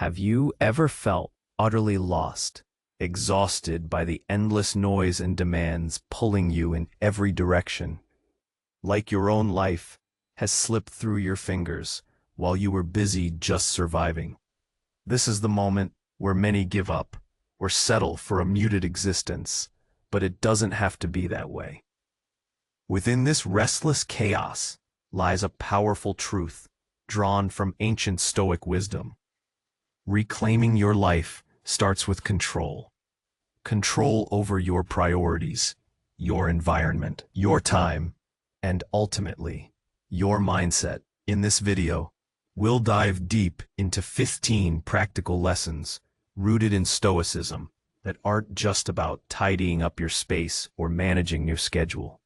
Have you ever felt utterly lost, exhausted by the endless noise and demands pulling you in every direction? Like your own life has slipped through your fingers while you were busy just surviving. This is the moment where many give up or settle for a muted existence, but it doesn't have to be that way. Within this restless chaos lies a powerful truth drawn from ancient Stoic wisdom. Reclaiming your life starts with control. Control over your priorities, your environment, your time, and ultimately, your mindset. In this video, we'll dive deep into 15 practical lessons rooted in Stoicism that aren't just about tidying up your space or managing your schedule.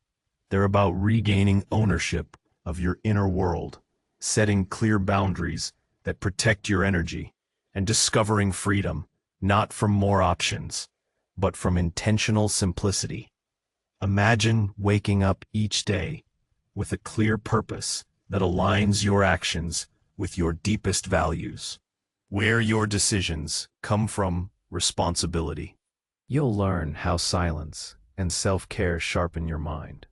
They're about regaining ownership of your inner world, setting clear boundaries that protect your energy, and discovering freedom, not from more options, but from intentional simplicity. Imagine waking up each day with a clear purpose that aligns your actions with your deepest values, where your decisions come from responsibility. You'll learn how silence and self-care sharpen your mind,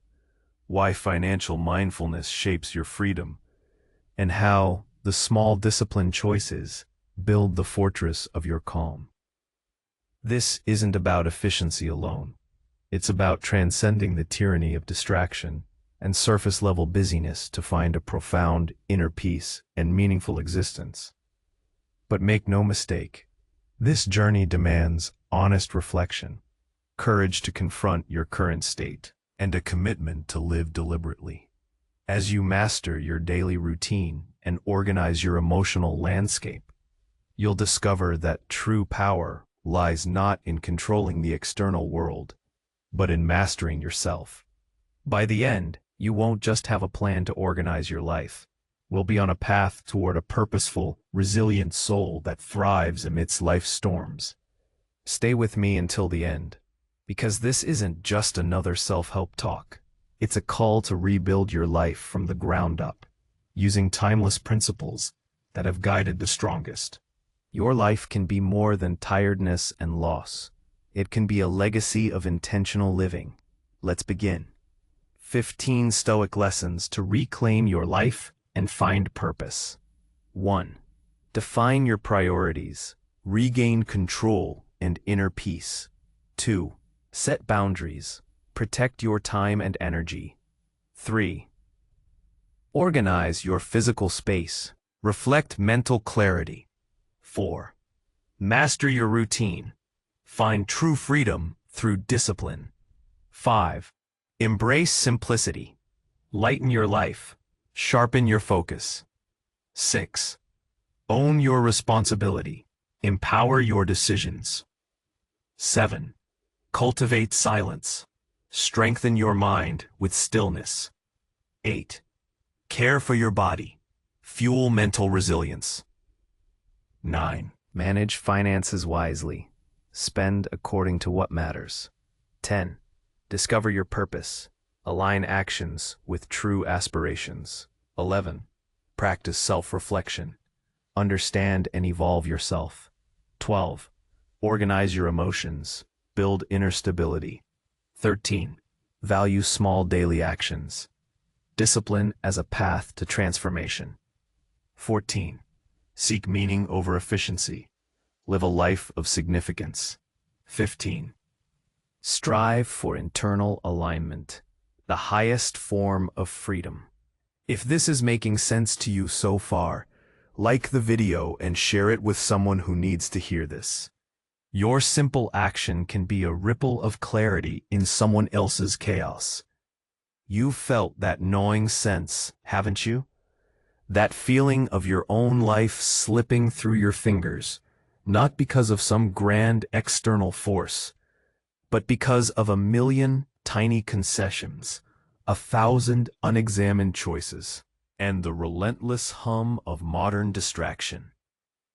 why financial mindfulness shapes your freedom, and how the small disciplined choices build the fortress of your calm. This isn't about efficiency alone. It's about transcending the tyranny of distraction and surface-level busyness to find a profound inner peace and meaningful existence. But make no mistake, this journey demands honest reflection, courage to confront your current state, and a commitment to live deliberately. As you master your daily routine and organize your emotional landscape, you'll discover that true power lies not in controlling the external world, but in mastering yourself. By the end, you won't just have a plan to organize your life. We'll be on a path toward a purposeful, resilient soul that thrives amidst life's storms. Stay with me until the end, because this isn't just another self-help talk. It's a call to rebuild your life from the ground up, using timeless principles that have guided the strongest. Your life can be more than tiredness and loss. It can be a legacy of intentional living. Let's begin. 15 Stoic lessons to reclaim your life and find purpose. 1. Define your priorities. Regain control and inner peace. 2. Set boundaries. Protect your time and energy. 3. Organize your physical space. Reflect mental clarity. 4. Master your routine. Find true freedom through discipline. 5. Embrace simplicity. Lighten your life. Sharpen your focus. 6. Own your responsibility. Empower your decisions. 7. Cultivate silence. Strengthen your mind with stillness. 8. Care for your body. Fuel mental resilience. 9. Manage finances wisely. Spend according to what matters. 10. Discover your purpose. Align actions with true aspirations. 11. Practice self-reflection. Understand and evolve yourself. 12. Organize your emotions. Build inner stability. 13. Value small daily actions. Discipline as a path to transformation. 14. Seek meaning over efficiency. Live a life of significance. 15. Strive for internal alignment, the highest form of freedom. If this is making sense to you so far, like the video and share it with someone who needs to hear this. Your simple action can be a ripple of clarity in someone else's chaos. You've felt that gnawing sense, haven't you? That feeling of your own life slipping through your fingers, not because of some grand external force, but because of a million tiny concessions, 1,000 unexamined choices, and the relentless hum of modern distraction.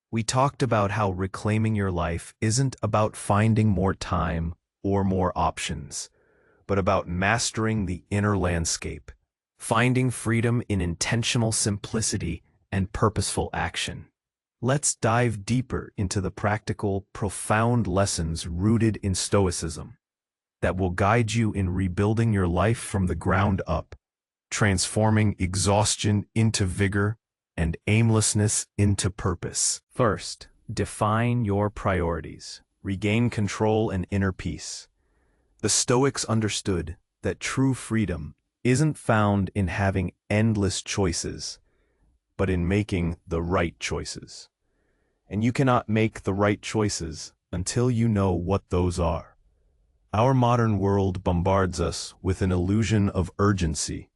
We talked about how reclaiming your life isn't about finding more time or more options, but about mastering the inner landscape, finding freedom in intentional simplicity and purposeful action. Let's dive deeper into the practical, profound lessons rooted in Stoicism that will guide you in rebuilding your life from the ground up, transforming exhaustion into vigor and aimlessness into purpose. First, define your priorities. Regain control and inner peace. The Stoics understood that true freedom isn't found in having endless choices, but in making the right choices. And you cannot make the right choices until you know what those are. Our modern world bombards us with an illusion of urgency,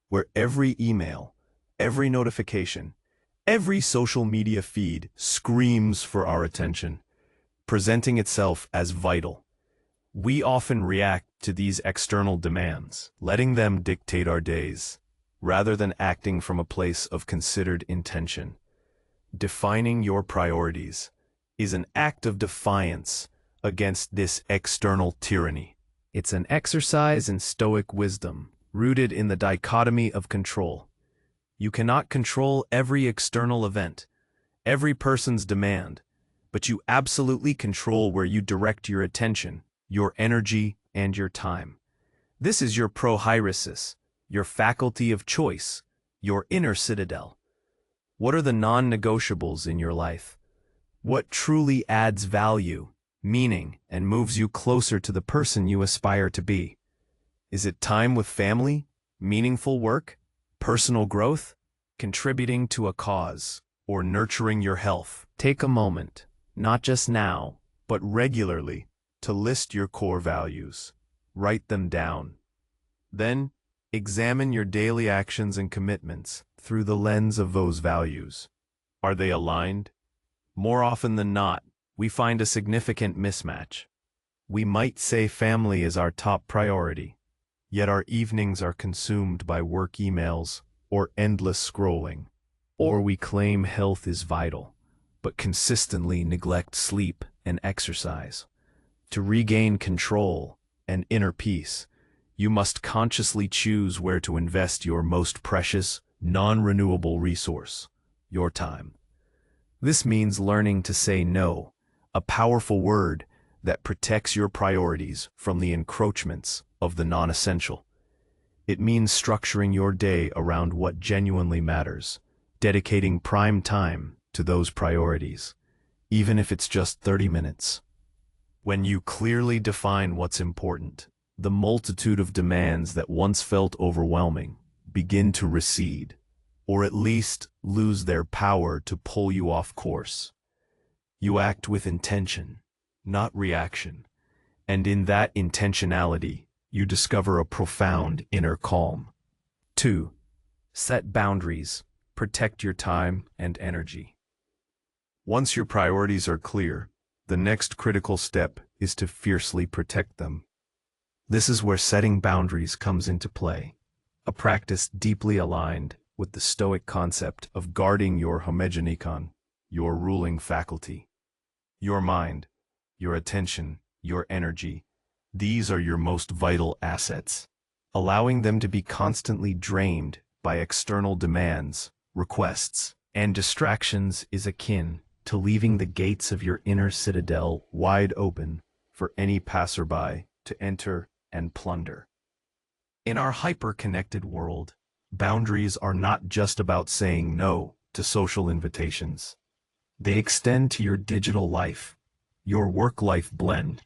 where every email, every notification, every social media feed screams for our attention, presenting itself as vital. We often react to these external demands, letting them dictate our days, rather than acting from a place of considered intention. Defining your priorities is an act of defiance against this external tyranny. It's an exercise in Stoic wisdom, rooted in the dichotomy of control. You cannot control every external event, every person's demand, but you absolutely control where you direct your attention, your energy, and your time. This is your prohairesis, your faculty of choice, your inner citadel. What are the non-negotiables in your life? What truly adds value, meaning, and moves you closer to the person you aspire to be? Is it time with family, meaningful work, personal growth, contributing to a cause, or nurturing your health? Take a moment, not just now, but regularly, to list your core values. Write them down. Then, examine your daily actions and commitments through the lens of those values. Are they aligned? More often than not, we find a significant mismatch. We might say family is our top priority, yet our evenings are consumed by work emails or endless scrolling. Or we claim health is vital, but consistently neglect sleep and exercise. To regain control and inner peace, you must consciously choose where to invest your most precious, non-renewable resource, your time. This means learning to say no, a powerful word that protects your priorities from the encroachments of the non-essential. It means structuring your day around what genuinely matters, dedicating prime time to those priorities, even if it's just 30 minutes. When you clearly define what's important, the multitude of demands that once felt overwhelming begin to recede, or at least lose their power to pull you off course. You act with intention, not reaction, and in that intentionality, you discover a profound inner calm. 2. Set boundaries. Protect your time and energy. Once your priorities are clear, the next critical step is to fiercely protect them. This is where setting boundaries comes into play, a practice deeply aligned with the Stoic concept of guarding your homegenikon, your ruling faculty. Your mind, your attention, your energy, these are your most vital assets. Allowing them to be constantly drained by external demands, requests, and distractions is akin to leaving the gates of your inner citadel wide open for any passerby to enter and plunder. In our hyper-connected world, boundaries are not just about saying no to social invitations. They extend to your digital life, your work-life blend,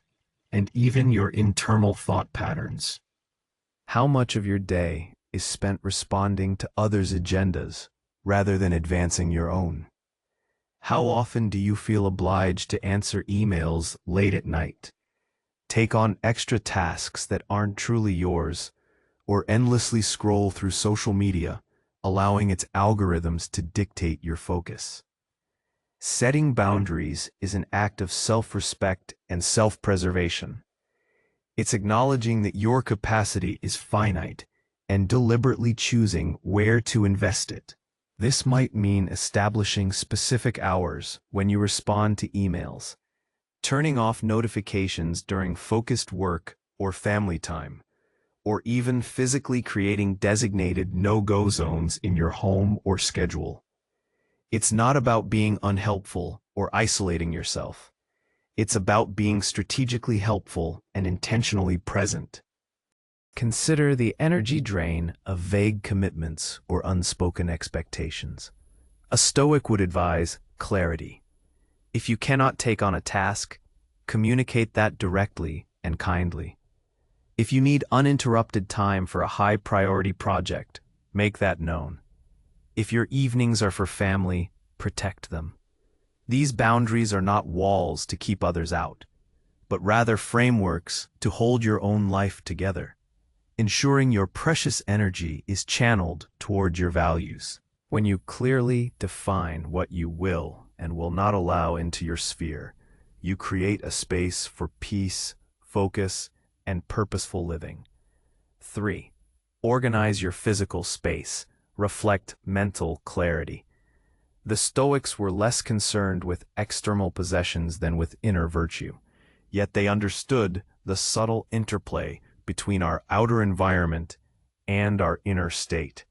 and even your internal thought patterns. How much of your day is spent responding to others' agendas rather than advancing your own? How often do you feel obliged to answer emails late at night, take on extra tasks that aren't truly yours, or endlessly scroll through social media, allowing its algorithms to dictate your focus? Setting boundaries is an act of self-respect and self-preservation. It's acknowledging that your capacity is finite and deliberately choosing where to invest it. This might mean establishing specific hours when you respond to emails, turning off notifications during focused work or family time, or even physically creating designated no-go zones in your home or schedule. It's not about being unhelpful or isolating yourself. It's about being strategically helpful and intentionally present. Consider the energy drain of vague commitments or unspoken expectations. A Stoic would advise clarity. If you cannot take on a task, communicate that directly and kindly. If you need uninterrupted time for a high-priority project, make that known. If your evenings are for family, protect them. These boundaries are not walls to keep others out, but rather frameworks to hold your own life together, ensuring your precious energy is channeled toward your values. When you clearly define what you will and will not allow into your sphere, you create a space for peace, focus, and purposeful living. 3. Organize your physical space. Reflect mental clarity. The Stoics were less concerned with external possessions than with inner virtue, yet they understood the subtle interplay between our outer environment and our inner state.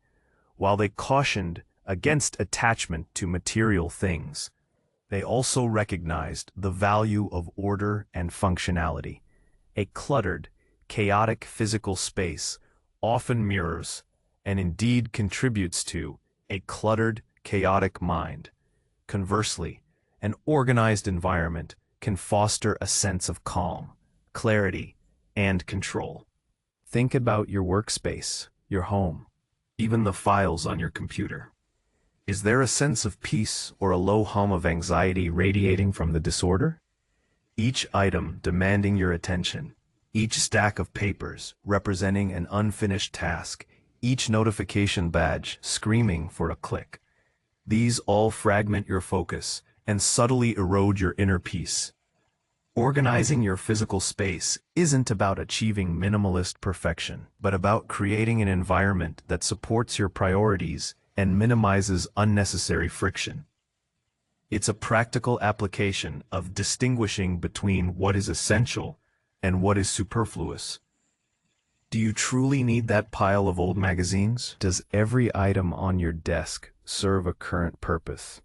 While they cautioned against attachment to material things, they also recognized the value of order and functionality. A cluttered, chaotic physical space often mirrors and indeed contributes to a cluttered, chaotic mind. Conversely, an organized environment can foster a sense of calm, clarity, and control. Think about your workspace, your home, even the files on your computer. Is there a sense of peace or a low hum of anxiety radiating from the disorder? Each item demanding your attention, each stack of papers representing an unfinished task, each notification badge screaming for a click. These all fragment your focus and subtly erode your inner peace. Organizing your physical space isn't about achieving minimalist perfection, but about creating an environment that supports your priorities and minimizes unnecessary friction. It's a practical application of distinguishing between what is essential and what is superfluous. Do you truly need that pile of old magazines? Does every item on your desk serve a current purpose?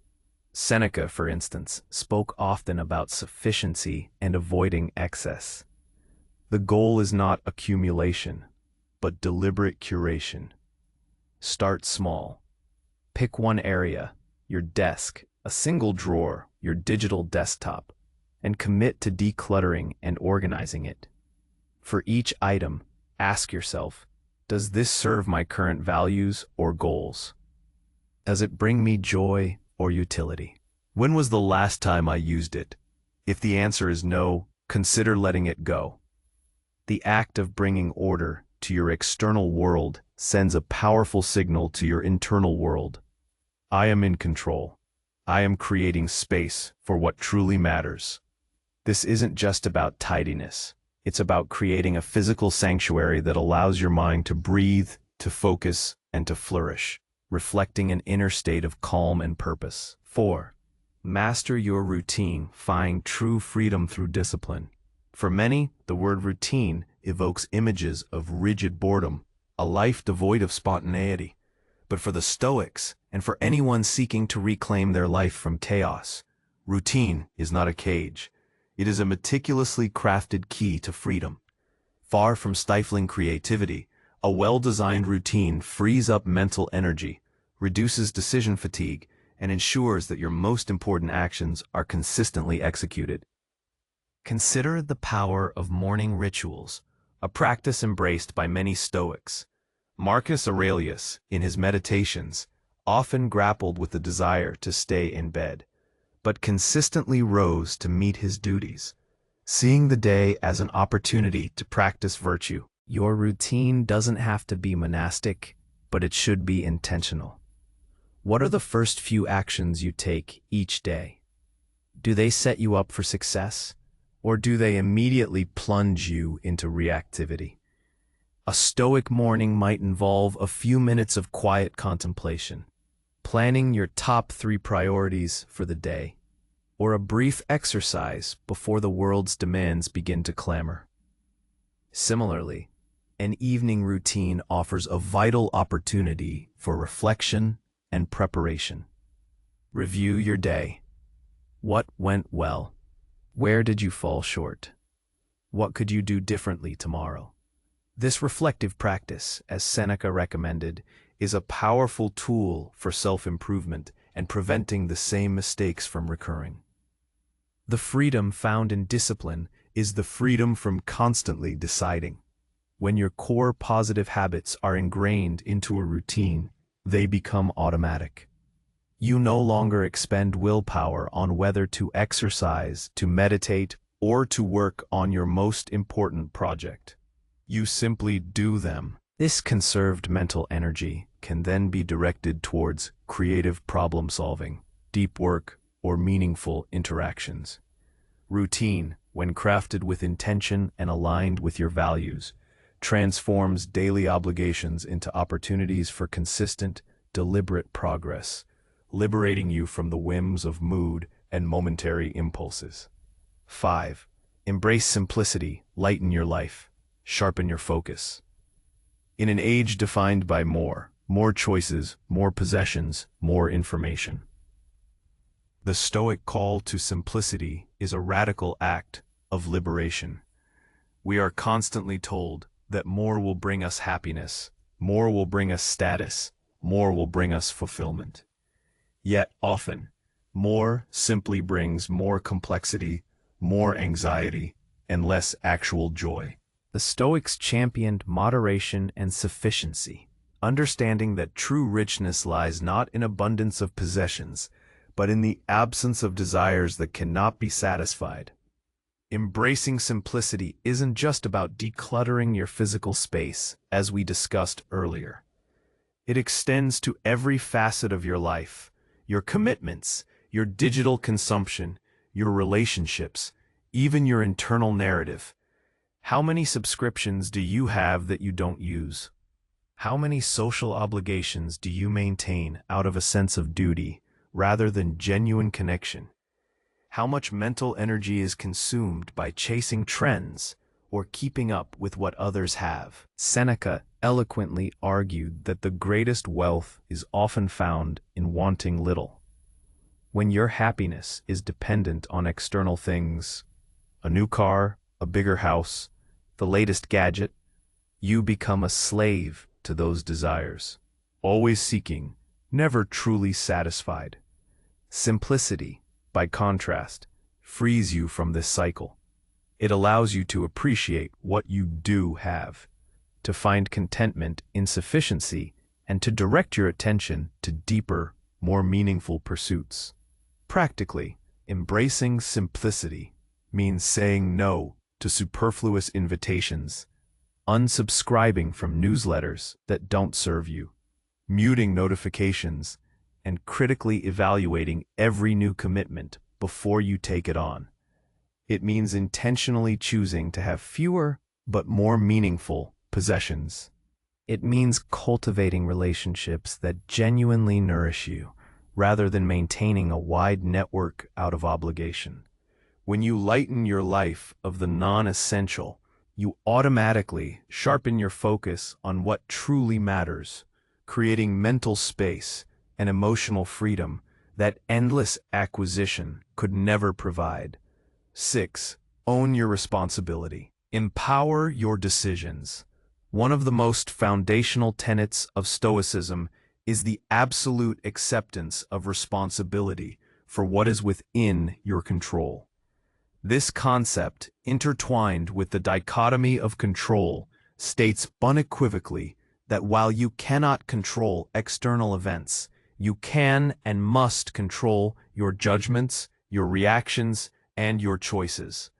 Seneca, for instance, spoke often about sufficiency and avoiding excess. The goal is not accumulation, but deliberate curation. Start small. Pick one area, your desk, a single drawer, your digital desktop, and commit to decluttering and organizing it. For each item, ask yourself, does this serve my current values or goals? Does it bring me joy or utility? When was the last time I used it? If the answer is no, consider letting it go. The act of bringing order to your external world sends a powerful signal to your internal world. I am in control. I am creating space for what truly matters. This isn't just about tidiness. It's about creating a physical sanctuary that allows your mind to breathe, to focus, and to flourish, reflecting an inner state of calm and purpose. 4. Master your routine. Find true freedom through discipline. For many, the word routine evokes images of rigid boredom, a life devoid of spontaneity. But for the Stoics, and for anyone seeking to reclaim their life from chaos, routine is not a cage. It is a meticulously crafted key to freedom. Far from stifling creativity, a well-designed routine frees up mental energy, reduces decision fatigue, and ensures that your most important actions are consistently executed. Consider the power of morning rituals, a practice embraced by many Stoics. Marcus Aurelius, in his Meditations, often grappled with the desire to stay in bed, but consistently rose to meet his duties, seeing the day as an opportunity to practice virtue. Your routine doesn't have to be monastic, but it should be intentional. What are the first few actions you take each day? Do they set you up for success, or do they immediately plunge you into reactivity? A Stoic morning might involve a few minutes of quiet contemplation, planning your top 3 priorities for the day, or a brief exercise before the world's demands begin to clamor. Similarly, an evening routine offers a vital opportunity for reflection and preparation. Review your day. What went well? Where did you fall short? What could you do differently tomorrow? This reflective practice, as Seneca recommended, is a powerful tool for self-improvement and preventing the same mistakes from recurring. The freedom found in discipline is the freedom from constantly deciding. When your core positive habits are ingrained into a routine, they become automatic. You no longer expend willpower on whether to exercise, to meditate, or to work on your most important project. You simply do them. This conserved mental energy can then be directed towards creative problem solving, deep work, or meaningful interactions. Routine, when crafted with intention and aligned with your values, transforms daily obligations into opportunities for consistent, deliberate progress, liberating you from the whims of mood and momentary impulses. 5. Embrace simplicity, lighten your life, sharpen your focus. In an age defined by more choices, more possessions, more information, the Stoic call to simplicity is a radical act of liberation. We are constantly told that more will bring us happiness, more will bring us status, more will bring us fulfillment. Yet often, more simply brings more complexity, more anxiety, and less actual joy. The Stoics championed moderation and sufficiency, understanding that true richness lies not in abundance of possessions, but in the absence of desires that cannot be satisfied. Embracing simplicity isn't just about decluttering your physical space, as we discussed earlier. It extends to every facet of your life, your commitments, your digital consumption, your relationships, even your internal narrative. How many subscriptions do you have that you don't use? How many social obligations do you maintain out of a sense of duty, rather than genuine connection? How much mental energy is consumed by chasing trends or keeping up with what others have? Seneca eloquently argued that the greatest wealth is often found in wanting little. When your happiness is dependent on external things, a new car, a bigger house, the latest gadget, you become a slave to those desires, always seeking, never truly satisfied. Simplicity, by contrast, frees you from this cycle. It allows you to appreciate what you do have, to find contentment in sufficiency, and to direct your attention to deeper, more meaningful pursuits. Practically, embracing simplicity means saying no to superfluous invitations, unsubscribing from newsletters that don't serve you, muting notifications, and critically evaluating every new commitment before you take it on. It means intentionally choosing to have fewer but more meaningful possessions. It means cultivating relationships that genuinely nourish you, rather than maintaining a wide network out of obligation. When you lighten your life of the non-essential, you automatically sharpen your focus on what truly matters, creating mental space and emotional freedom that endless acquisition could never provide. 6. Own your responsibility. Empower your decisions. One of the most foundational tenets of Stoicism is the absolute acceptance of responsibility for what is within your control. This concept, intertwined with the dichotomy of control, states unequivocally that while you cannot control external events, you can and must control your judgments, your reactions, and your choices.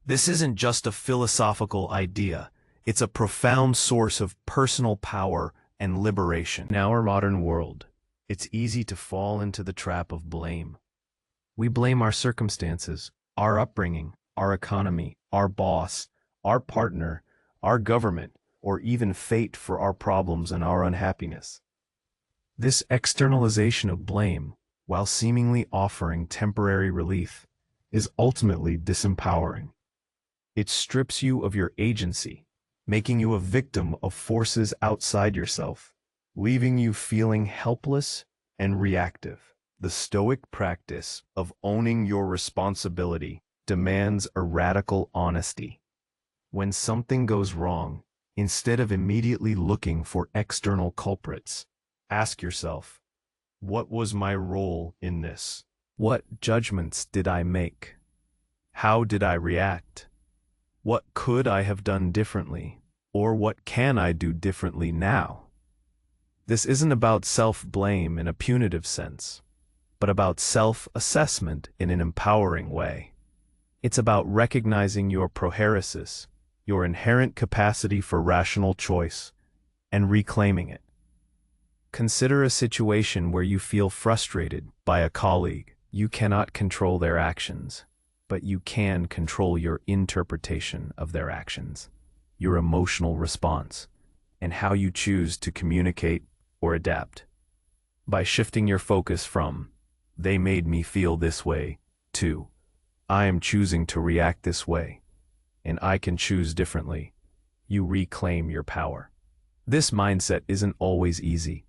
This isn't just a philosophical idea, it's a profound source of personal power and liberation. In our modern world, it's easy to fall into the trap of blame. We blame our circumstances, our upbringing, our economy, our boss, our partner, our government, or even fate for our problems and our unhappiness. This externalization of blame, while seemingly offering temporary relief, is ultimately disempowering. It strips you of your agency, making you a victim of forces outside yourself, leaving you feeling helpless and reactive. The Stoic practice of owning your responsibility demands a radical honesty. When something goes wrong, instead of immediately looking for external culprits, ask yourself, what was my role in this? What judgments did I make? How did I react? What could I have done differently? Or what can I do differently now? This isn't about self-blame in a punitive sense, but about self-assessment in an empowering way. It's about recognizing your prohairesis, your inherent capacity for rational choice, and reclaiming it. Consider a situation where you feel frustrated by a colleague. You cannot control their actions, but you can control your interpretation of their actions, your emotional response, and how you choose to communicate or adapt. By shifting your focus from, "They made me feel this way," to, "I am choosing to react this way, and I can choose differently," you reclaim your power. This mindset isn't always easy.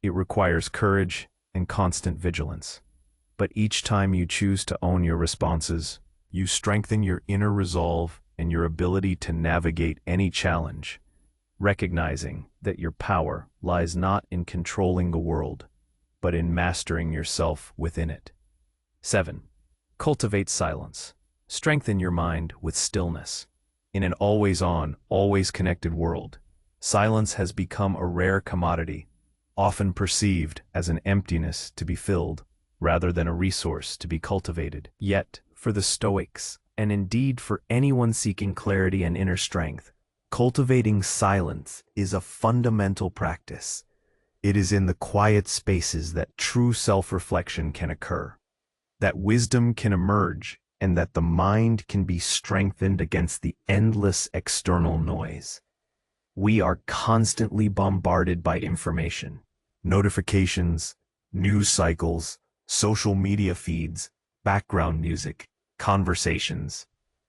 It requires courage and constant vigilance. But each time you choose to own your responses, you strengthen your inner resolve and your ability to navigate any challenge, recognizing that your power lies not in controlling the world, but in mastering yourself within it. 7. Cultivate silence. Strengthen your mind with stillness. In an always-on, always-connected world, silence has become a rare commodity, often perceived as an emptiness to be filled, rather than a resource to be cultivated. Yet, for the Stoics, and indeed for anyone seeking clarity and inner strength, cultivating silence is a fundamental practice. It is in the quiet spaces that true self-reflection can occur, that wisdom can emerge, and that the mind can be strengthened against the endless external noise. We are constantly bombarded by information, notifications, news cycles, social media feeds, background music, conversations.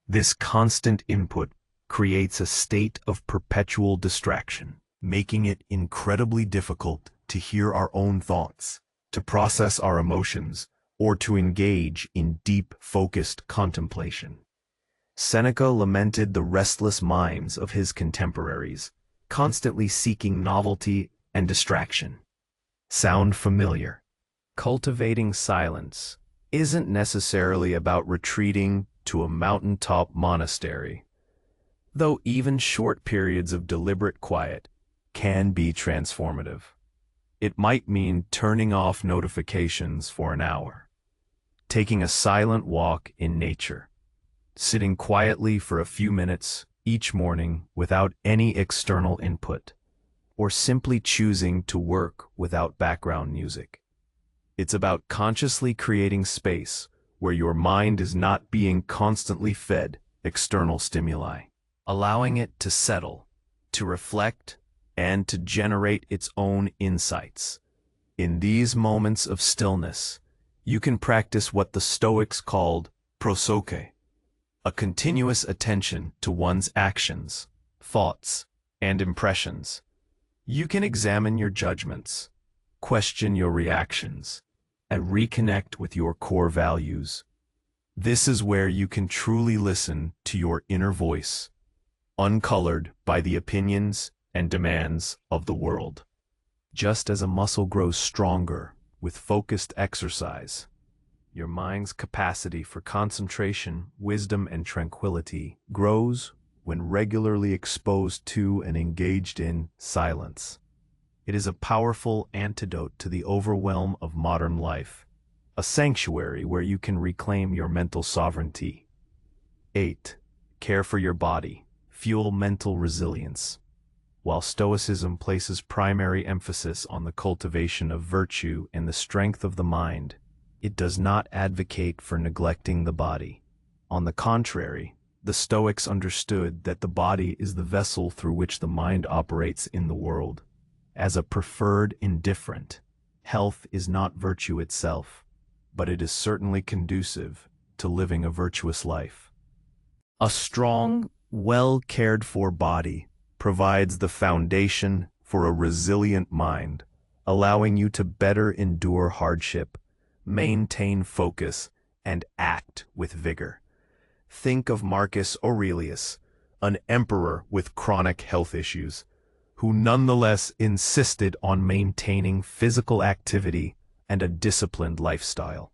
This constant input creates a state of perpetual distraction, making it incredibly difficult to hear our own thoughts, to process our emotions, or to engage in deep, focused contemplation. Seneca lamented the restless minds of his contemporaries, constantly seeking novelty and distraction. Sound familiar? Cultivating silence isn't necessarily about retreating to a mountaintop monastery, though even short periods of deliberate quiet can be transformative. It might mean turning off notifications for an hour, taking a silent walk in nature, sitting quietly for a few minutes each morning without any external input, or simply choosing to work without background music. It's about consciously creating space where your mind is not being constantly fed external stimuli, allowing it to settle, to reflect, and to generate its own insights. In these moments of stillness, you can practice what the Stoics called prosoche, a continuous attention to one's actions, thoughts, and impressions. You can examine your judgments, question your reactions, and reconnect with your core values. This is where you can truly listen to your inner voice, uncolored by the opinions and demands of the world. Just as a muscle grows stronger with focused exercise, your mind's capacity for concentration, wisdom, and tranquility grows when regularly exposed to and engaged in silence. It is a powerful antidote to the overwhelm of modern life, a sanctuary where you can reclaim your mental sovereignty. 8. Care for your body. Fuel mental resilience. While Stoicism places primary emphasis on the cultivation of virtue and the strength of the mind, it does not advocate for neglecting the body. On the contrary, the Stoics understood that the body is the vessel through which the mind operates in the world. As a preferred indifferent, health is not virtue itself, but it is certainly conducive to living a virtuous life. A strong, well-cared-for body provides the foundation for a resilient mind, allowing you to better endure hardship, maintain focus, and act with vigor. Think of Marcus Aurelius, an emperor with chronic health issues, who nonetheless insisted on maintaining physical activity and a disciplined lifestyle.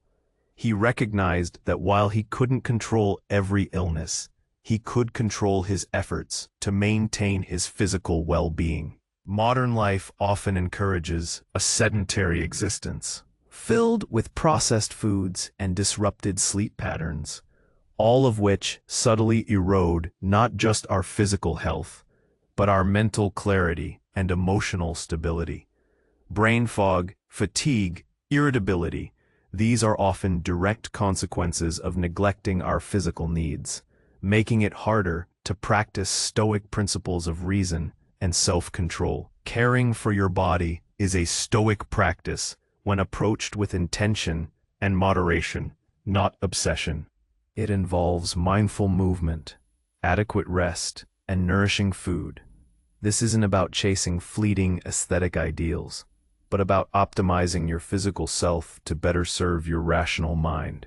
He recognized that while he couldn't control every illness, he could control his efforts to maintain his physical well-being. Modern life often encourages a sedentary existence, filled with processed foods and disrupted sleep patterns, all of which subtly erode not just our physical health, but our mental clarity and emotional stability. Brain fog, fatigue, irritability, these are often direct consequences of neglecting our physical needs, making it harder to practice Stoic principles of reason and self-control. Caring for your body is a Stoic practice when approached with intention and moderation, not obsession. It involves mindful movement, adequate rest, and nourishing food. This isn't about chasing fleeting aesthetic ideals, but about optimizing your physical self to better serve your rational mind.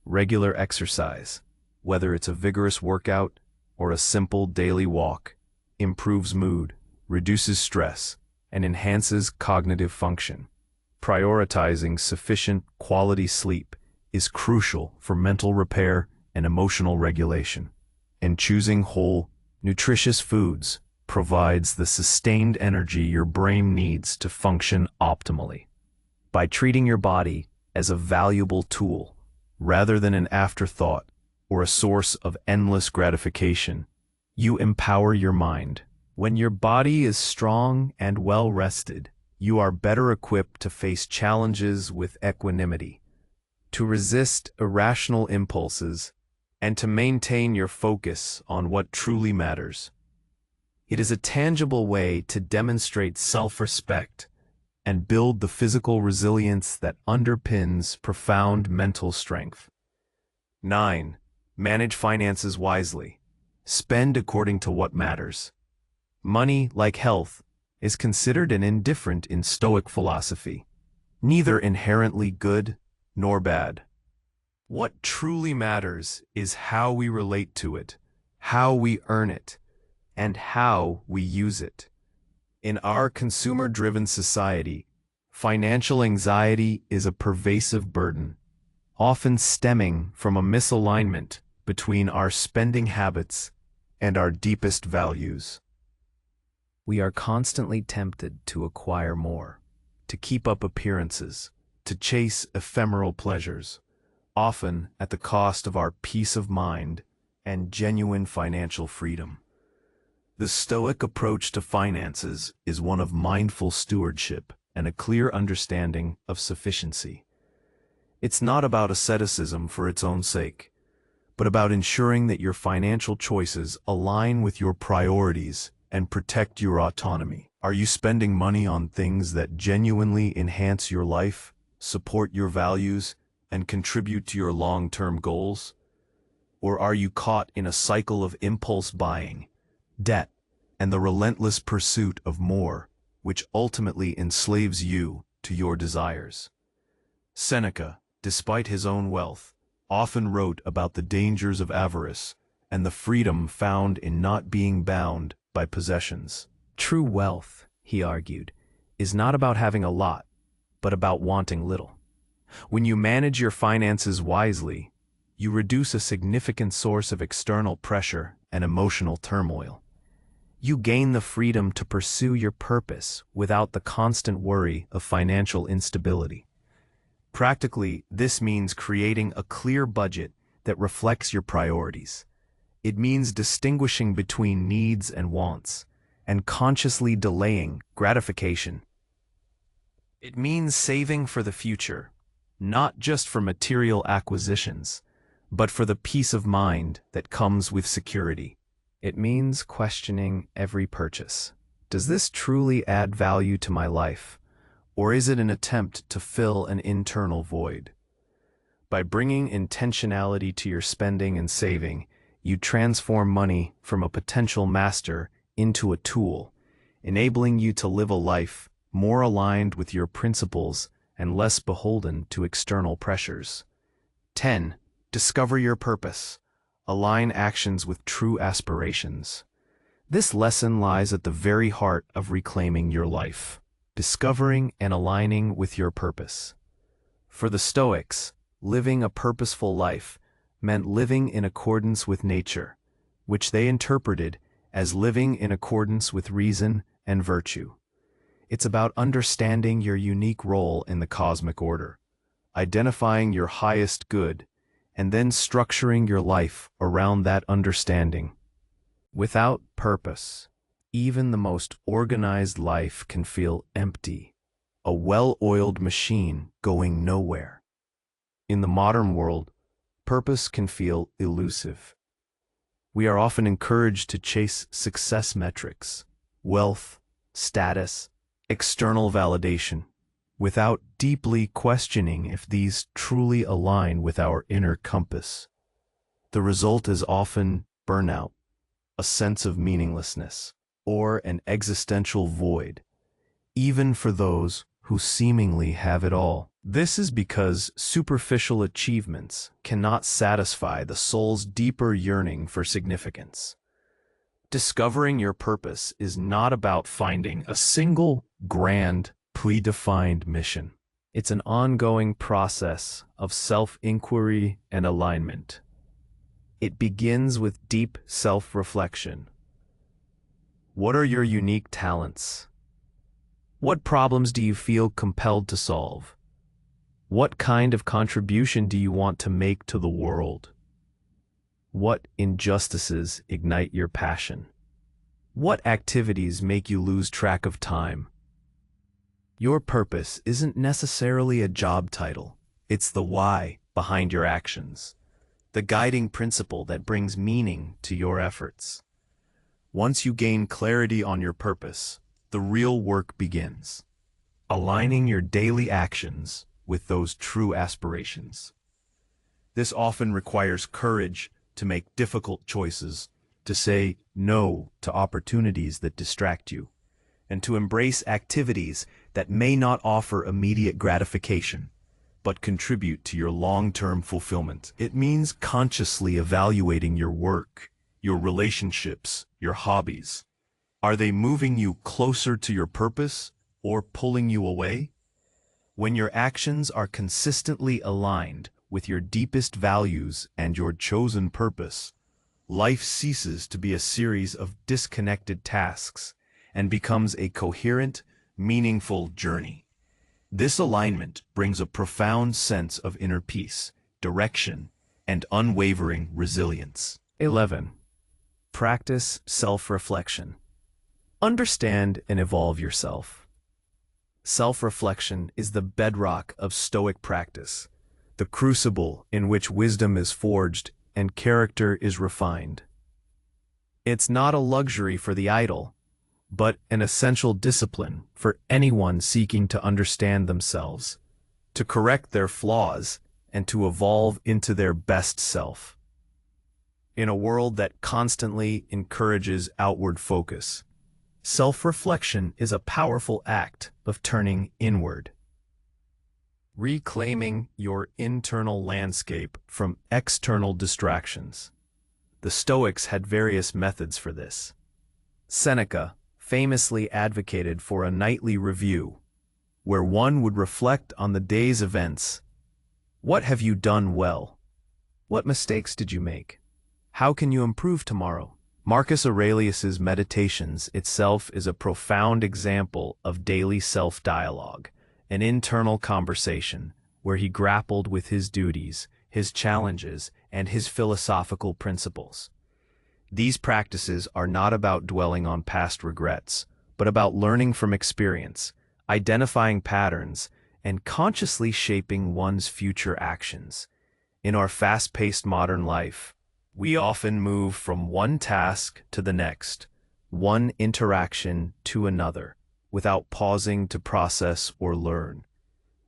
Regular exercise, whether it's a vigorous workout or a simple daily walk, improves mood, reduces stress, and enhances cognitive function. Prioritizing sufficient quality sleep is crucial for mental repair and emotional regulation. And choosing whole, nutritious foods provides the sustained energy your brain needs to function optimally. By treating your body as a valuable tool, rather than an afterthought or a source of endless gratification, you empower your mind. When your body is strong and well-rested, you are better equipped to face challenges with equanimity, to resist irrational impulses, and to maintain your focus on what truly matters. It is a tangible way to demonstrate self-respect and build the physical resilience that underpins profound mental strength. 9. Manage finances wisely. Spend according to what matters. Money, like health, is considered an indifferent in Stoic philosophy, neither inherently good nor bad. What truly matters is how we relate to it, how we earn it, and how we use it. In our consumer-driven society, financial anxiety is a pervasive burden, often stemming from a misalignment between our spending habits and our deepest values. We are constantly tempted to acquire more, to keep up appearances, to chase ephemeral pleasures, often at the cost of our peace of mind and genuine financial freedom. The Stoic approach to finances is one of mindful stewardship and a clear understanding of sufficiency. It's not about asceticism for its own sake, but about ensuring that your financial choices align with your priorities and protect your autonomy. Are you spending money on things that genuinely enhance your life, support your values, and contribute to your long-term goals? Or are you caught in a cycle of impulse buying, debt, and the relentless pursuit of more, which ultimately enslaves you to your desires? Seneca, despite his own wealth, often wrote about the dangers of avarice and the freedom found in not being bound by possessions. True wealth, he argued, is not about having a lot, but about wanting little. When you manage your finances wisely, you reduce a significant source of external pressure and emotional turmoil. You gain the freedom to pursue your purpose without the constant worry of financial instability. Practically, this means creating a clear budget that reflects your priorities. It means distinguishing between needs and wants, and consciously delaying gratification. It means saving for the future, not just for material acquisitions, but for the peace of mind that comes with security. It means questioning every purchase. Does this truly add value to my life, or is it an attempt to fill an internal void? By bringing intentionality to your spending and saving, you transform money from a potential master into a tool, enabling you to live a life more aligned with your principles and less beholden to external pressures. 10. Discover your purpose. Align actions with true aspirations. This lesson lies at the very heart of reclaiming your life, discovering and aligning with your purpose. For the Stoics, living a purposeful life meant living in accordance with nature, which they interpreted as living in accordance with reason and virtue. It's about understanding your unique role in the cosmic order, identifying your highest good, and then structuring your life around that understanding. Without purpose, even the most organized life can feel empty, a well-oiled machine going nowhere. In the modern world, purpose can feel elusive. We are often encouraged to chase success metrics, wealth, status, external validation, without deeply questioning if these truly align with our inner compass. The result is often burnout, a sense of meaninglessness, or an existential void, even for those who seemingly have it all. This is because superficial achievements cannot satisfy the soul's deeper yearning for significance. Discovering your purpose is not about finding a single, grand, predefined mission. It's an ongoing process of self-inquiry and alignment. It begins with deep self-reflection. What are your unique talents? What problems do you feel compelled to solve? What kind of contribution do you want to make to the world? What injustices ignite your passion? What activities make you lose track of time? Your purpose isn't necessarily a job title. It's the why behind your actions, the guiding principle that brings meaning to your efforts. Once you gain clarity on your purpose, the real work begins, aligning your daily actions with those true aspirations. This often requires courage to make difficult choices, to say no to opportunities that distract you, and to embrace activities that may not offer immediate gratification, but contribute to your long-term fulfillment. It means consciously evaluating your work, your relationships, your hobbies. Are they moving you closer to your purpose or pulling you away? When your actions are consistently aligned with your deepest values and your chosen purpose, life ceases to be a series of disconnected tasks and becomes a coherent, meaningful journey. This alignment brings a profound sense of inner peace, direction, and unwavering resilience. 11. Practice self-reflection. Understand and evolve yourself. Self-reflection is the bedrock of Stoic practice, the crucible in which wisdom is forged and character is refined. It's not a luxury for the idle, but an essential discipline for anyone seeking to understand themselves, to correct their flaws, and to evolve into their best self. In a world that constantly encourages outward focus, self-reflection is a powerful act of turning inward. Reclaiming your internal landscape from external distractions. The Stoics had various methods for this. Seneca famously advocated for a nightly review, where one would reflect on the day's events. What have you done well? What mistakes did you make? How can you improve tomorrow? Marcus Aurelius's Meditations itself is a profound example of daily self-dialogue, an internal conversation where he grappled with his duties, his challenges, and his philosophical principles. These practices are not about dwelling on past regrets, but about learning from experience, identifying patterns, and consciously shaping one's future actions. In our fast-paced modern life, we often move from one task to the next, one interaction to another, without pausing to process or learn.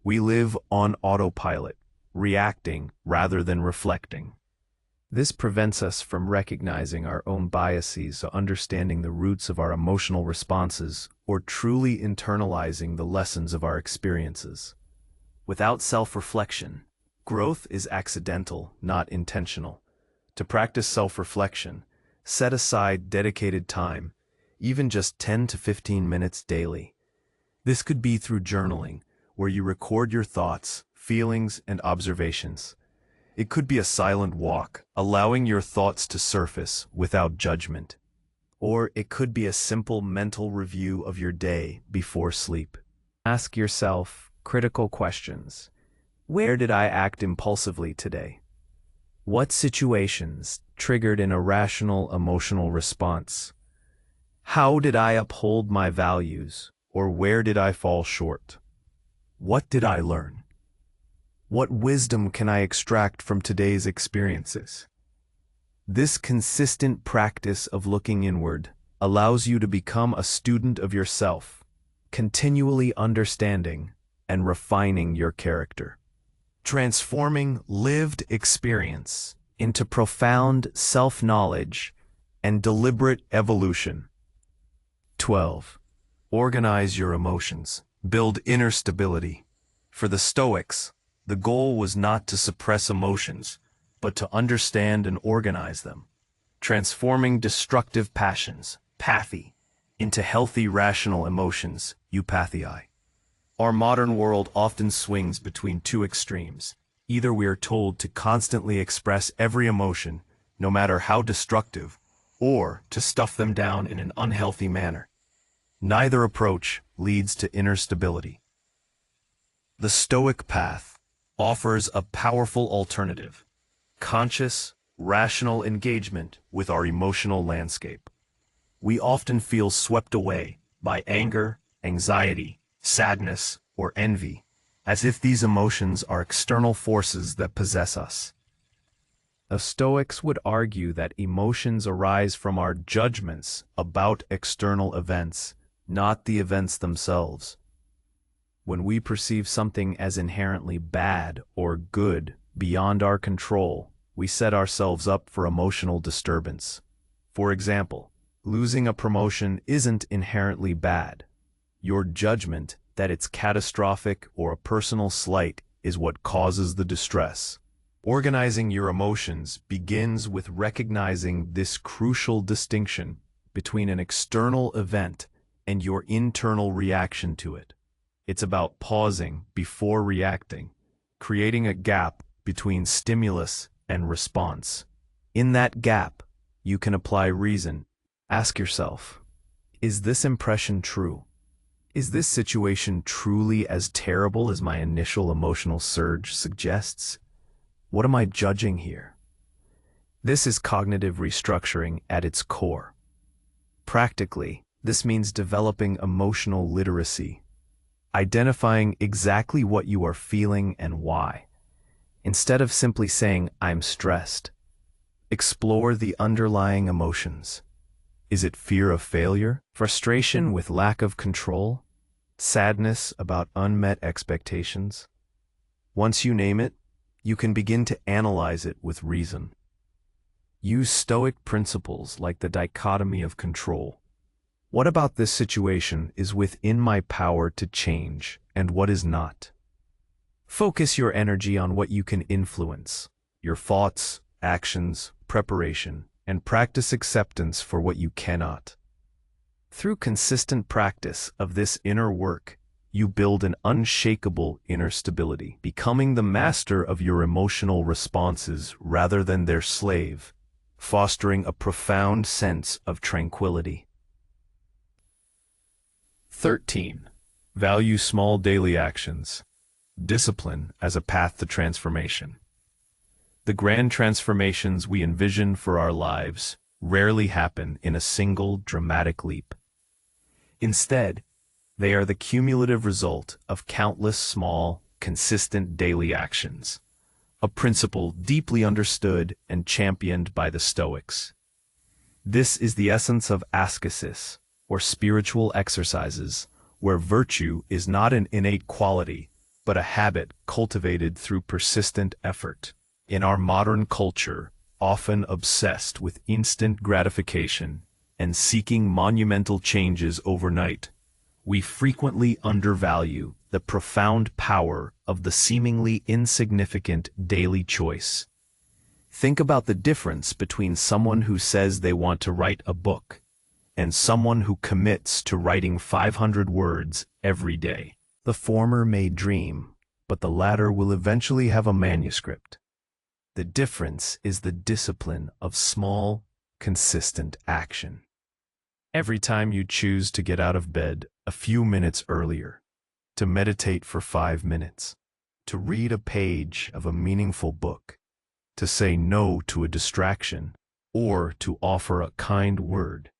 We live on autopilot, reacting rather than reflecting. This prevents us from recognizing our own biases, or understanding the roots of our emotional responses, or truly internalizing the lessons of our experiences. Without self-reflection, growth is accidental, not intentional. To practice self-reflection, set aside dedicated time, even just 10 to 15 minutes daily. This could be through journaling, where you record your thoughts, feelings, and observations. It could be a silent walk, allowing your thoughts to surface without judgment. Or it could be a simple mental review of your day before sleep. Ask yourself critical questions. Where did I act impulsively today? What situations triggered an irrational emotional response? How did I uphold my values, or where did I fall short? What did I learn? What wisdom can I extract from today's experiences? This consistent practice of looking inward allows you to become a student of yourself, continually understanding and refining your character, transforming lived experience into profound self-knowledge and deliberate evolution. 12. Organize your emotions. Build inner stability. For the Stoics, the goal was not to suppress emotions, but to understand and organize them, transforming destructive passions, pathy, into healthy rational emotions, eupathei. Our modern world often swings between two extremes. Either we are told to constantly express every emotion, no matter how destructive, or to stuff them down in an unhealthy manner. Neither approach leads to inner stability. The Stoic path offers a powerful alternative: conscious, rational engagement with our emotional landscape. We often feel swept away by anger, anxiety, sadness, or envy, as if these emotions are external forces that possess us. The Stoics would argue that emotions arise from our judgments about external events, not the events themselves. When we perceive something as inherently bad or good beyond our control, we set ourselves up for emotional disturbance. For example, losing a promotion isn't inherently bad. Your judgment that it's catastrophic or a personal slight is what causes the distress. Organizing your emotions begins with recognizing this crucial distinction between an external event and your internal reaction to it. It's about pausing before reacting, creating a gap between stimulus and response. In that gap, you can apply reason. Ask yourself, is this impression true? Is this situation truly as terrible as my initial emotional surge suggests? What am I judging here? This is cognitive restructuring at its core. Practically, this means developing emotional literacy, identifying exactly what you are feeling and why. Instead of simply saying, "I'm stressed," explore the underlying emotions. Is it fear of failure, frustration with lack of control, sadness about unmet expectations? Once you name it, you can begin to analyze it with reason. Use Stoic principles like the dichotomy of control. What about this situation is within my power to change, and what is not? Focus your energy on what you can influence, your thoughts, actions, preparation, and practice acceptance for what you cannot. Through consistent practice of this inner work, you build an unshakable inner stability, becoming the master of your emotional responses rather than their slave, fostering a profound sense of tranquility. 13. Value small daily actions. Discipline as a path to transformation. The grand transformations we envision for our lives rarely happen in a single dramatic leap. Instead, they are the cumulative result of countless small, consistent daily actions, a principle deeply understood and championed by the Stoics. This is the essence of ascesis, or spiritual exercises, where virtue is not an innate quality, but a habit cultivated through persistent effort. In our modern culture, often obsessed with instant gratification and seeking monumental changes overnight, we frequently undervalue the the profound power of the seemingly insignificant daily choice. Think about the difference between someone who says they want to write a book and someone who commits to writing 500 words every day. The former may dream, but the latter will eventually have a manuscript. The difference is the discipline of small, consistent action. Every time you choose to get out of bed a few minutes earlier, to meditate for 5 minutes, to read a page of a meaningful book, to say no to a distraction, or to offer a kind word,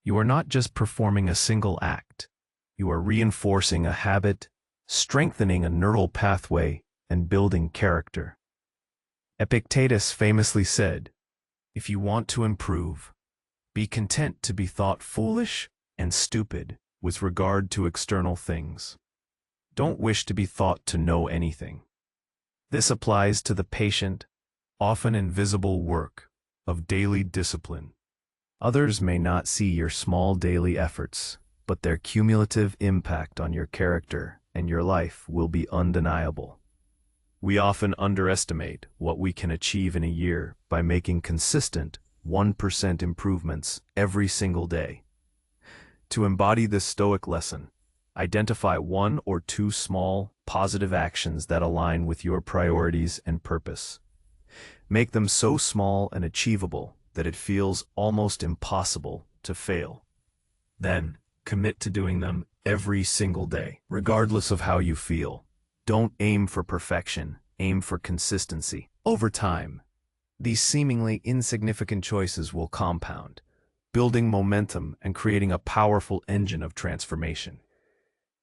you are not just performing a single act. You are reinforcing a habit, strengthening a neural pathway, and building character. Epictetus famously said, "If you want to improve, be content to be thought foolish and stupid with regard to external things. Don't wish to be thought to know anything." This applies to the patient, often invisible work of daily discipline. Others may not see your small daily efforts, but their cumulative impact on your character and your life will be undeniable. We often underestimate what we can achieve in a year by making consistent 1% improvements every single day. To embody this Stoic lesson, identify 1 or 2 small, positive actions that align with your priorities and purpose. Make them so small and achievable that it feels almost impossible to fail. Then, commit to doing them every single day, regardless of how you feel. Don't aim for perfection, aim for consistency. Over time, these seemingly insignificant choices will compound, building momentum and creating a powerful engine of transformation.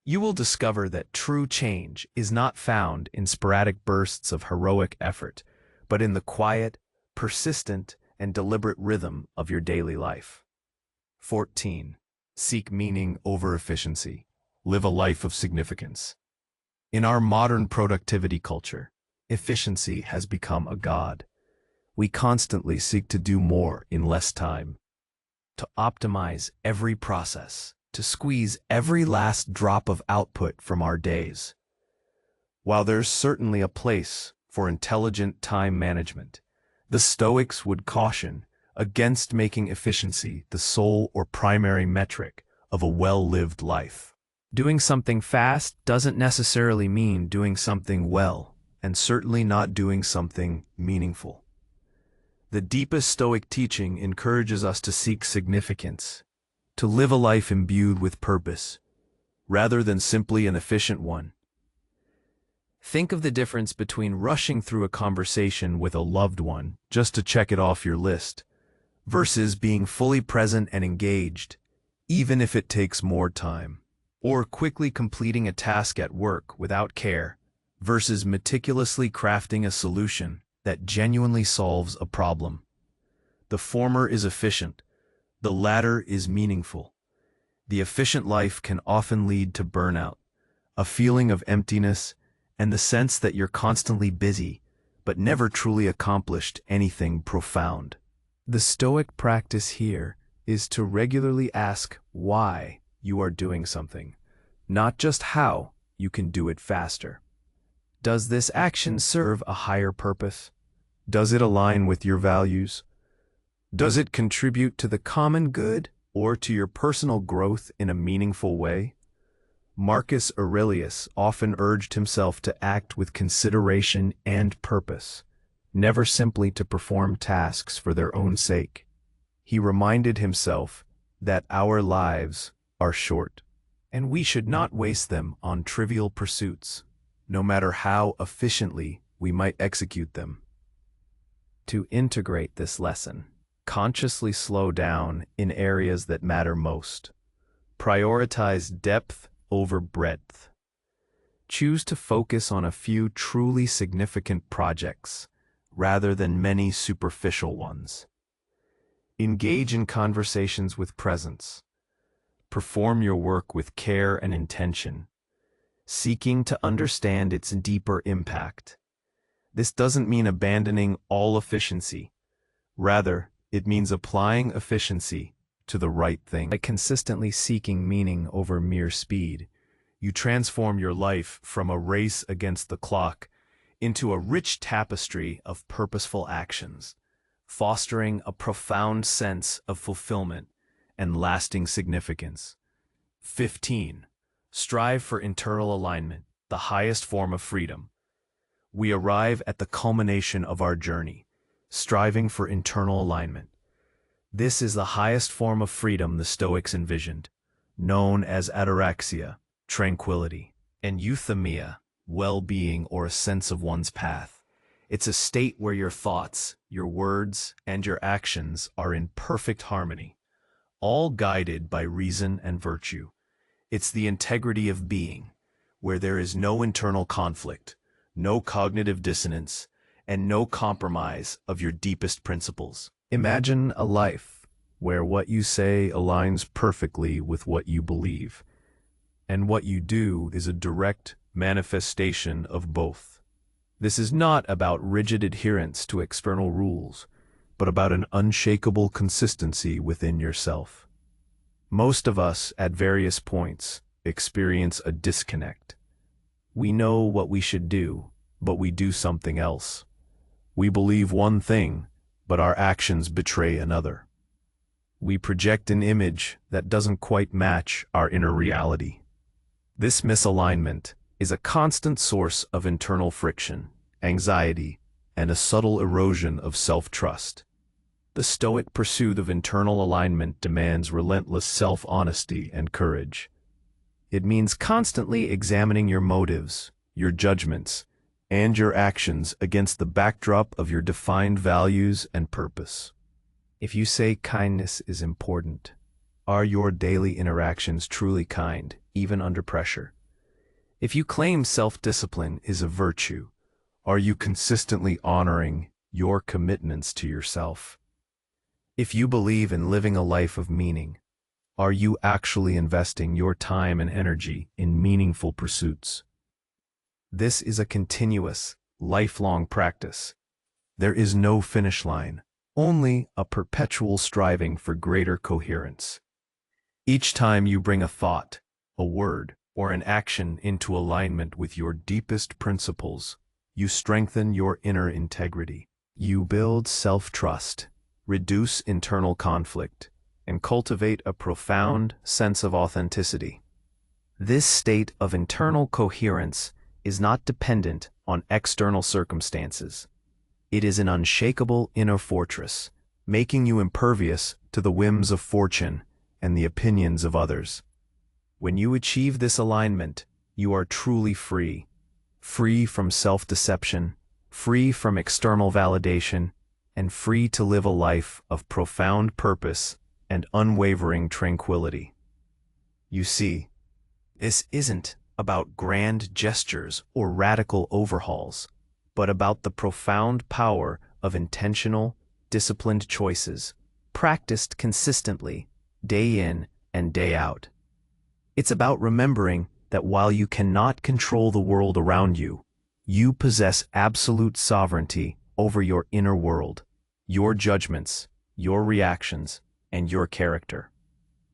You will discover that true change is not found in sporadic bursts of heroic effort, but in the quiet, persistent, and deliberate rhythm of your daily life. 14. Seek meaning over efficiency. Live a life of significance. In our modern productivity culture, efficiency has become a god. We constantly seek to do more in less time, to optimize every process, to squeeze every last drop of output from our days. While there's certainly a place for intelligent time management, the Stoics would caution against making efficiency the sole or primary metric of a well-lived life. Doing something fast doesn't necessarily mean doing something well, and certainly not doing something meaningful. The deepest Stoic teaching encourages us to seek significance, to live a life imbued with purpose, rather than simply an efficient one. Think of the difference between rushing through a conversation with a loved one just to check it off your list, versus being fully present and engaged, even if it takes more time. Or quickly completing a task at work without care, versus meticulously crafting a solution that genuinely solves a problem. The former is efficient, the latter is meaningful. The efficient life can often lead to burnout, a feeling of emptiness, and the sense that you're constantly busy, but never truly accomplished anything profound. The Stoic practice here is to regularly ask why you are doing something, not just how you can do it faster. Does this action serve a higher purpose? Does it align with your values? Does it contribute to the common good or to your personal growth in a meaningful way? Marcus Aurelius often urged himself to act with consideration and purpose, never simply to perform tasks for their own sake. He reminded himself that our lives are short, and we should not waste them on trivial pursuits, no matter how efficiently we might execute them. To integrate this lesson, consciously slow down in areas that matter most. Prioritize depth over breadth. Choose to focus on a few truly significant projects, rather than many superficial ones. Engage in conversations with presence. Perform your work with care and intention, seeking to understand its deeper impact. This doesn't mean abandoning all efficiency. Rather, it means applying efficiency to the right thing. By consistently seeking meaning over mere speed, You transform your life from a race against the clock into a rich tapestry of purposeful actions, fostering a profound sense of fulfillment and lasting significance. 15. Strive for internal alignment, the highest form of freedom. We arrive at the culmination of our journey, striving for internal alignment. This is the highest form of freedom the Stoics envisioned, known as ataraxia, tranquility, and euthymia, well-being or a sense of one's path. It's a state where your thoughts, your words, and your actions are in perfect harmony, all guided by reason and virtue. It's the integrity of being, where there is no internal conflict, no cognitive dissonance, and no compromise of your deepest principles. Imagine a life where what you say aligns perfectly with what you believe, and what you do is a direct manifestation of both. This is not about rigid adherence to external rules, but about an unshakable consistency within yourself. Most of us, at various points, experience a disconnect. We know what we should do, but we do something else. We believe one thing, but our actions betray another. We project an image that doesn't quite match our inner reality. This misalignment is a constant source of internal friction, anxiety, and a subtle erosion of self-trust. The Stoic pursuit of internal alignment demands relentless self-honesty and courage. It means constantly examining your motives, your judgments, and your actions against the backdrop of your defined values and purpose. If you say kindness is important, are your daily interactions truly kind, even under pressure? If you claim self-discipline is a virtue, are you consistently honoring your commitments to yourself? If you believe in living a life of meaning, are you actually investing your time and energy in meaningful pursuits? This is a continuous, lifelong practice. There is no finish line, only a perpetual striving for greater coherence. Each time you bring a thought, a word, or an action into alignment with your deepest principles, you strengthen your inner integrity. You build self-trust, reduce internal conflict, and cultivate a profound sense of authenticity. This state of internal coherence is not dependent on external circumstances. It is an unshakable inner fortress, making you impervious to the whims of fortune and the opinions of others. When you achieve this alignment, you are truly free, free from self-deception, free from external validation, and free to live a life of profound purpose and unwavering tranquility. You see, this isn't about grand gestures or radical overhauls, but about the profound power of intentional, disciplined choices, practiced consistently, day in and day out. It's about remembering that while you cannot control the world around you, you possess absolute sovereignty over your inner world, your judgments, your reactions, and your character.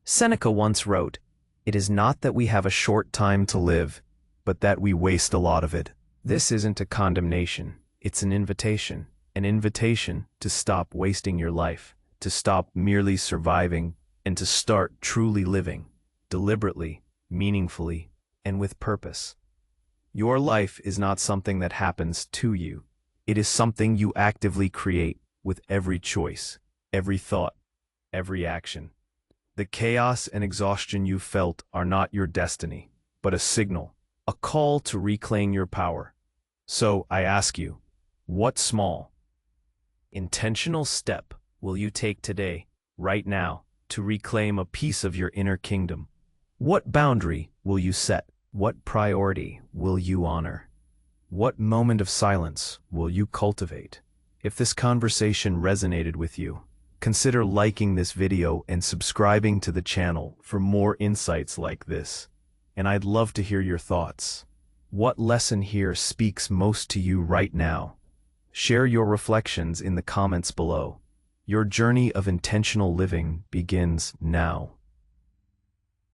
Seneca once wrote, "It is not that we have a short time to live, but that we waste a lot of it." This isn't a condemnation, it's an invitation to stop wasting your life, to stop merely surviving, and to start truly living, deliberately, meaningfully, and with purpose. Your life is not something that happens to you. It is something you actively create with every choice, every thought, every action. The chaos and exhaustion you felt are not your destiny, but a signal, a call to reclaim your power. So I ask you, what small, intentional step will you take today, right now, to reclaim a piece of your inner kingdom? What boundary will you set? What priority will you honor? What moment of silence will you cultivate? If this conversation resonated with you, consider liking this video and subscribing to the channel for more insights like this. And I'd love to hear your thoughts. What lesson here speaks most to you right now? Share your reflections in the comments below. Your journey of intentional living begins now.